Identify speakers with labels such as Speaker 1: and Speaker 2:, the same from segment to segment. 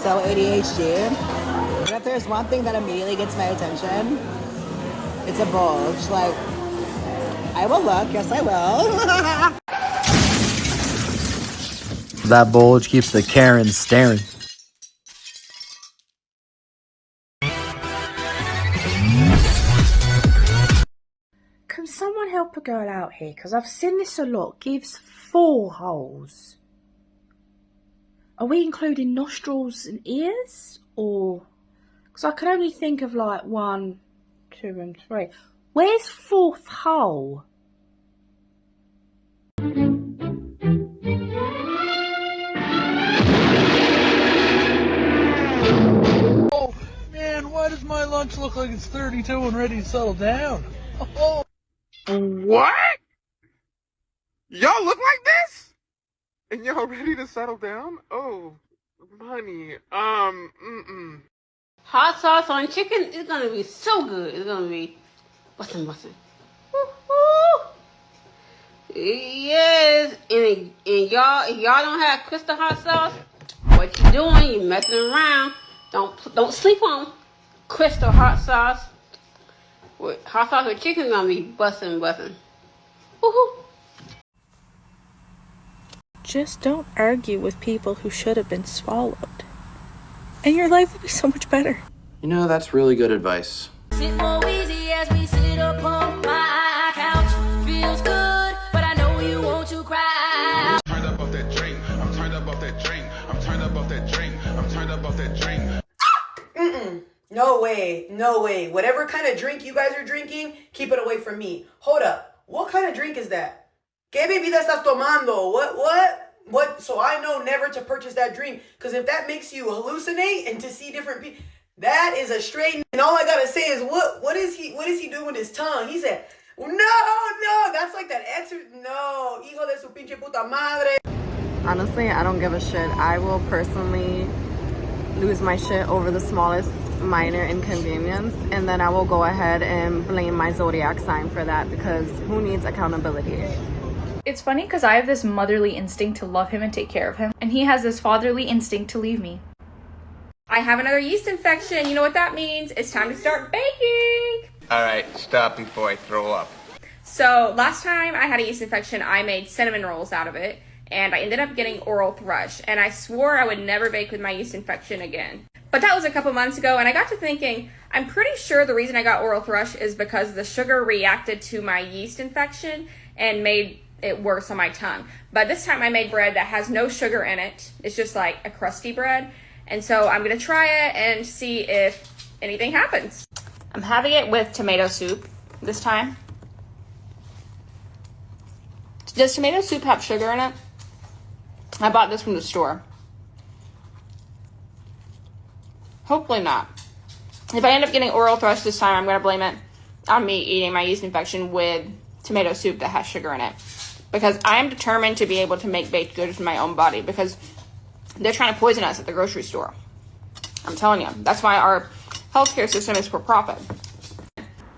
Speaker 1: so ADHD. But if there's one thing that immediately gets my attention, it's a bulge. Like, I will look. Yes, I will.
Speaker 2: That bulge keeps the Karen staring.
Speaker 3: Can someone help a girl out here? Because I've seen this a lot. Gives 4 holes. Are we including nostrils and ears? Or... because I can only think of like 1, 2 and 3. Where's 4th hole?
Speaker 4: Oh, man, why does my lunch look like it's 32 and ready to settle down? Oh.
Speaker 5: What? Y'all look like this? And y'all ready to settle down? Oh, honey,
Speaker 6: Hot sauce on chicken is gonna be so good. It's gonna be bussin'. Woo-hoo. Yes, and y'all, if y'all don't have Crystal hot sauce, what you doing? You messing around. Don't sleep on Crystal hot sauce. With hot sauce with chicken, gonna be bussin'. Woo-hoo.
Speaker 7: Just don't argue with people who should have been swallowed, and your life will be so much better.
Speaker 8: You know, that's really good advice.
Speaker 9: Sit more easy as we sit upon my couch. Feels good, but I know you want to cry.
Speaker 5: I'm turned up off that drink. I'm turned up off that drink. I'm turned up off that drink. I'm turned up off that drink.
Speaker 1: No way. No way. Whatever kind of drink you guys are drinking, keep it away from me. Hold up. What kind of drink is that? ¿Qué bebida estás tomando? What? So I know never to purchase that drink. Because if that makes you hallucinate and to see different people, that is a straight... And all I gotta say is, what is he doing with his tongue? He said, no, that's like that no, hijo de su pinche puta madre.
Speaker 10: Honestly, I don't give a shit. I will personally lose my shit over the smallest minor inconvenience, and then I will go ahead and blame my zodiac sign for that, because who needs accountability?
Speaker 11: It's funny because I have this motherly instinct to love him and take care of him, and he has this fatherly instinct to leave me.
Speaker 12: I have another yeast infection. You know what that means? It's time to start baking.
Speaker 5: All right, stop before I throw up.
Speaker 12: So last time I had a yeast infection, I made cinnamon rolls out of it, and I ended up getting oral thrush, and I swore I would never bake with my yeast infection again. But that was a couple months ago, and I got to thinking, I'm pretty sure the reason I got oral thrush is because the sugar reacted to my yeast infection and made it worse on my tongue. But this time I made bread that has no sugar in it. It's just like a crusty bread. And so I'm gonna try it and see if anything happens. I'm having it with tomato soup this time. Does tomato soup have sugar in it? I bought this from the store. Hopefully not. If I end up getting oral thrush this time, I'm gonna blame it on me eating my yeast infection with tomato soup that has sugar in it. Because I am determined to be able to make baked goods in my own body, because they're trying to poison us at the grocery store. I'm telling you, that's why our healthcare system is for profit.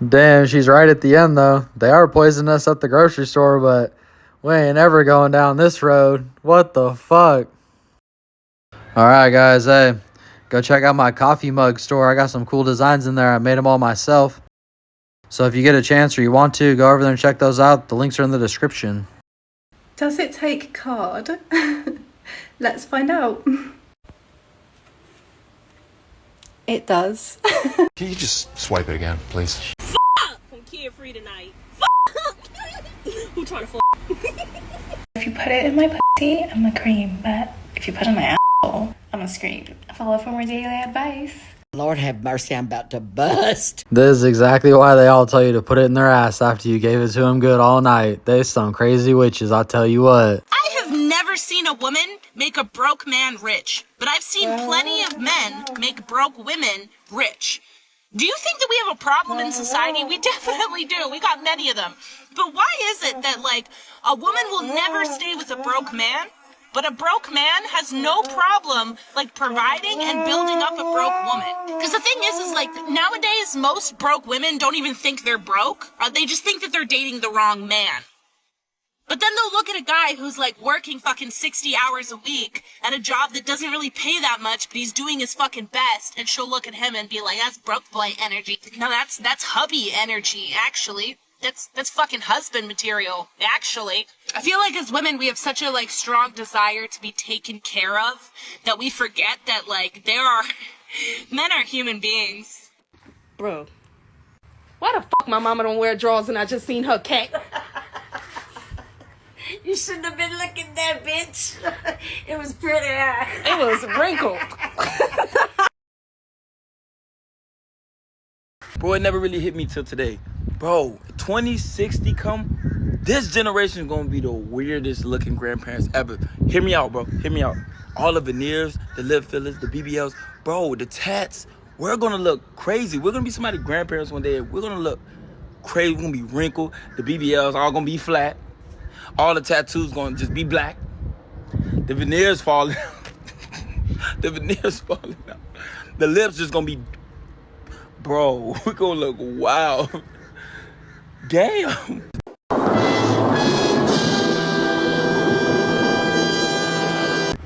Speaker 2: Damn, she's right at the end, though. They are poisoning us at the grocery store, but we ain't ever going down this road. What the fuck? Alright, guys, hey, go check out my coffee mug store. I got some cool designs in there. I made them all myself. So if you get a chance or you want to, go over there and check those out. The links are in the description.
Speaker 7: Does it take card? Let's find out. It does.
Speaker 13: Can you just swipe it again, please?
Speaker 9: Fuck! I'm kid free tonight. Fuck! Who trying to fuck?
Speaker 7: If you put it in my pussy, I'm a cream. But if you put it in my asshole, I'm a scream. Follow for more daily advice.
Speaker 1: Lord have mercy, I'm about to bust.
Speaker 2: This is exactly why they all tell you to put it in their ass after you gave it to them good all night. They some crazy witches, I'll tell you what.
Speaker 14: I have never seen a woman make a broke man rich, but I've seen plenty of men make broke women rich. Do you think that we have a problem in society? We definitely do. We got many of them. But why is it that, like, a woman will never stay with a broke man, but a broke man has no problem, like, providing and building up a broke woman? Because the thing is like, nowadays, most broke women don't even think they're broke. They just think that they're dating the wrong man. But then they'll look at a guy who's like working fucking 60 hours a week at a job that doesn't really pay that much, but he's doing his fucking best, and she'll look at him and be like, that's broke boy energy. No, that's hubby energy, actually. That's fucking husband material, actually. I feel like as women, we have such a, like, strong desire to be taken care of that we forget that, like, men are human beings.
Speaker 15: Bro, why the fuck my mama don't wear drawers and I just seen her cat?
Speaker 16: You shouldn't have been looking there, bitch. It was pretty.
Speaker 15: It was wrinkled.
Speaker 17: Bro, it never really hit me till today. Bro, 2060 come, this generation is going to be the weirdest looking grandparents ever. Hear me out, bro. Hear me out. All the veneers, the lip fillers, the BBLs. Bro, the tats. We're going to look crazy. We're going to be somebody's grandparents one day. We're going to look crazy. We're going to be wrinkled. The BBLs all going to be flat. All the tattoos going to just be black. The veneers falling out. The veneers falling out. The lips just going to be... Bro, we're going to look wild. Damn.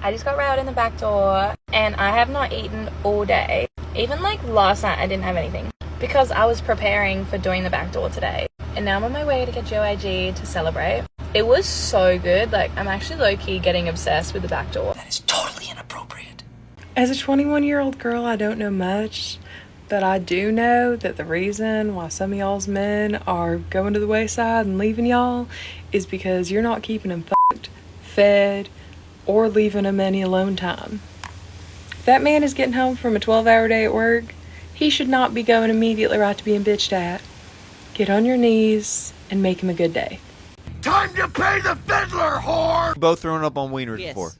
Speaker 11: I just got railed in the back door and I have not eaten all day. Even like last night I didn't have anything because I was preparing for doing the back door today. And now I'm on my way to get JYG to celebrate. It was so good. Like, I'm actually low-key getting obsessed with the back door.
Speaker 16: That is totally inappropriate.
Speaker 10: As a 21-year-old girl, I don't know much, but I do know that the reason why some of y'all's men are going to the wayside and leaving y'all is because you're not keeping them fucked, fed, or leaving them any alone time. If that man is getting home from a 12-hour day at work, he should not be going immediately right to being bitched at. Get on your knees and make him a good day.
Speaker 18: Time to pay the fiddler, whore!
Speaker 19: Both thrown up on wieners before.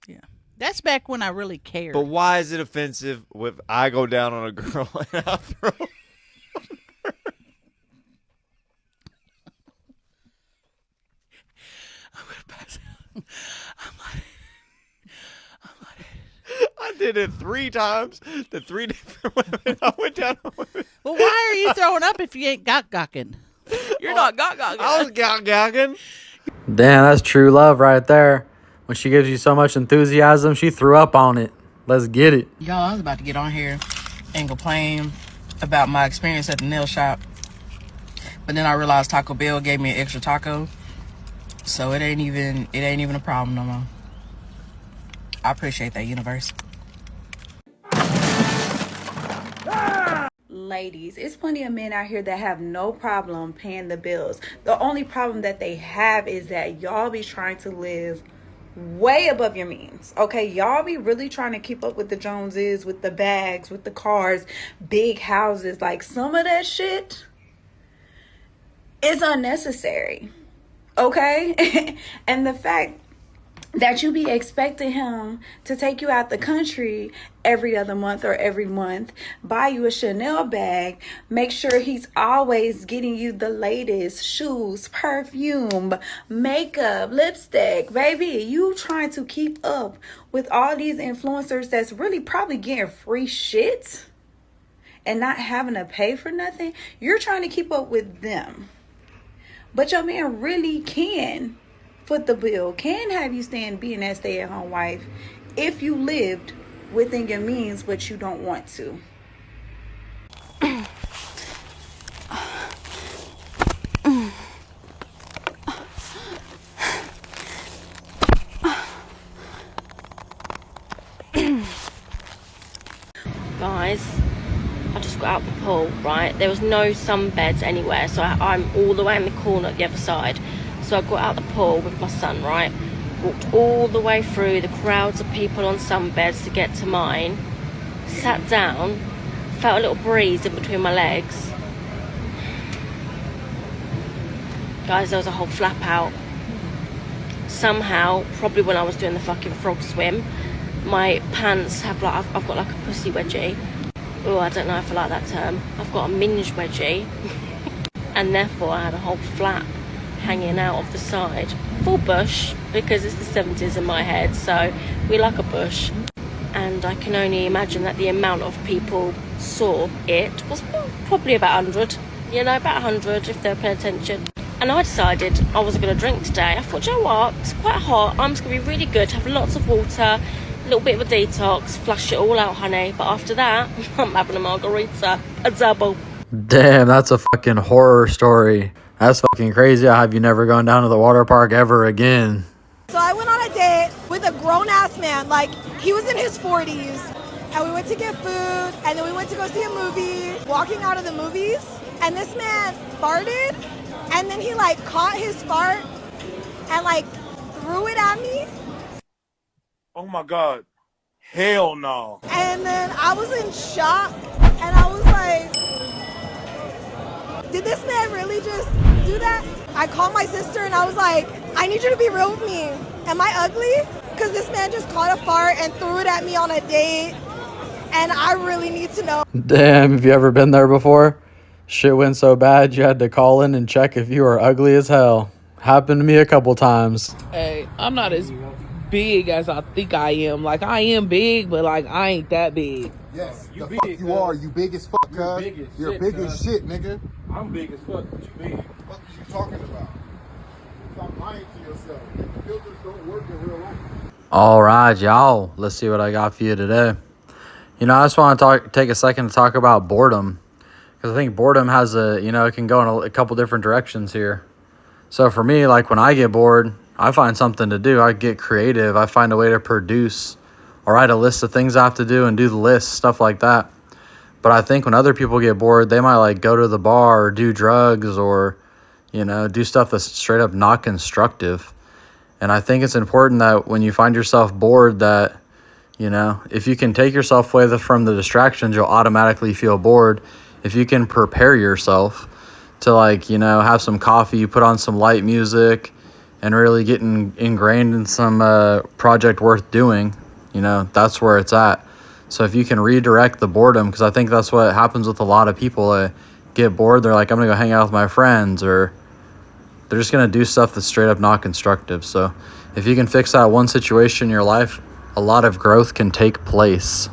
Speaker 20: Yeah. That's back when I really cared.
Speaker 19: But why is it offensive if I go down on a girl and I throw on her?
Speaker 20: I'm gonna pass out.
Speaker 19: I did it 3 times. The 3 different women. I went down on women.
Speaker 20: Well, why are you throwing up if you ain't gawking?
Speaker 15: You're not gawking.
Speaker 19: I was gawking.
Speaker 2: Damn, that's true love right there. When she gives you so much enthusiasm, she threw up on it. Let's get it.
Speaker 21: Y'all, I was about to get on here and complain about my experience at the nail shop. But then I realized Taco Bell gave me an extra taco. So it ain't even a problem no more. I appreciate that, universe.
Speaker 3: Ladies, it's plenty of men out here that have no problem paying the bills. The only problem that they have is that y'all be trying to live way above your means. Okay, y'all be really trying to keep up with the Joneses, with the bags, with the cars, big houses. Like, some of that shit is unnecessary. Okay? And the fact that you be expecting him to take you out the country every other month or every month, buy you a Chanel bag, make sure he's always getting you the latest shoes, perfume, makeup, lipstick. Baby, you trying to keep up with all these influencers that's really probably getting free shit and not having to pay for nothing. You're trying to keep up with them. But your man really can foot the bill, can have you being that stay-at-home wife if you lived within your means, but you don't want to.
Speaker 22: Guys, I just got out the pool, right? There was no sunbeds anywhere, so I'm all the way in the corner at the other side. So I got out the pool with my son, right? Walked all the way through the crowds of people on sunbeds to get to mine. Sat down, felt a little breeze in between my legs. Guys, there was a whole flap out. Somehow, probably when I was doing the fucking frog swim, my pants have like, I've got like a pussy wedgie. Oh, I don't know if I like that term. I've got a minge wedgie. And therefore I had a whole flap hanging out of the side. Full bush, because it's the 70s in my head, so we like a bush. And I can only imagine that the amount of people saw it was probably about 100. you know, about 100 if they're paying attention. And I decided I wasn't going to drink today. I thought, you know what, it's quite hot, I'm just going to be really good, have lots of water, a little bit of a detox, flush it all out, honey. But after that, I'm having a margarita, a double.
Speaker 2: Damn, that's a fucking horror story. That's fucking crazy. How have you never gone down to the water park ever again?
Speaker 4: So I went on a date with a grown-ass man, like he was in his 40s, and we went to get food, and then we went to go see a movie. Walking out of the movies, and this man farted, and then he like caught his fart and like threw it at me.
Speaker 18: Oh my God. Hell no.
Speaker 4: And then I was in shock, and I was like, did this man really just do that? I called my sister and I was like, I need you to be real with me. Am I ugly? Because this man just caught a fart and threw it at me on a date, and I really need to know.
Speaker 2: Damn, have you ever been there before? Shit went so bad you had to call in and check if you were ugly as hell. Happened to me a couple times.
Speaker 6: Hey, I'm not as big as I think I am. Like, I am big, but like, I ain't that big.
Speaker 23: Yes,
Speaker 6: You
Speaker 23: the
Speaker 6: big,
Speaker 23: fuck you are. You big as fuck, cuz. You're big as shit, nigga.
Speaker 18: I'm big as fuck, but you big.
Speaker 23: What are you talking about? Stop lying to yourself. The filters don't work in real life.
Speaker 2: All right, y'all. Let's see what I got for you today. You know, I just want to take a second to talk about boredom. Because I think boredom has it can go in a couple different directions here. So for me, like when I get bored, I find something to do. I get creative. I find a way to produce or write a list of things I have to do and do the list, stuff like that. But I think when other people get bored, they might like go to the bar or do drugs or, do stuff that's straight up not constructive. And I think it's important that when you find yourself bored that, if you can take yourself away from the distractions, you'll automatically feel bored. If you can prepare yourself to have some coffee, put on some light music and really get ingrained in some project worth doing, that's where it's at. So if you can redirect the boredom, because I think that's what happens with a lot of people. They get bored, they're like, I'm going to go hang out with my friends, or they're just going to do stuff that's straight up not constructive. So if you can fix that one situation in your life, a lot of growth can take place.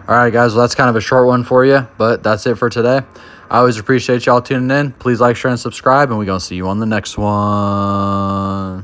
Speaker 2: All right, guys, well, that's kind of a short one for you, but that's it for today. I always appreciate y'all tuning in. Please like, share, and subscribe, and we're going to see you on the next one.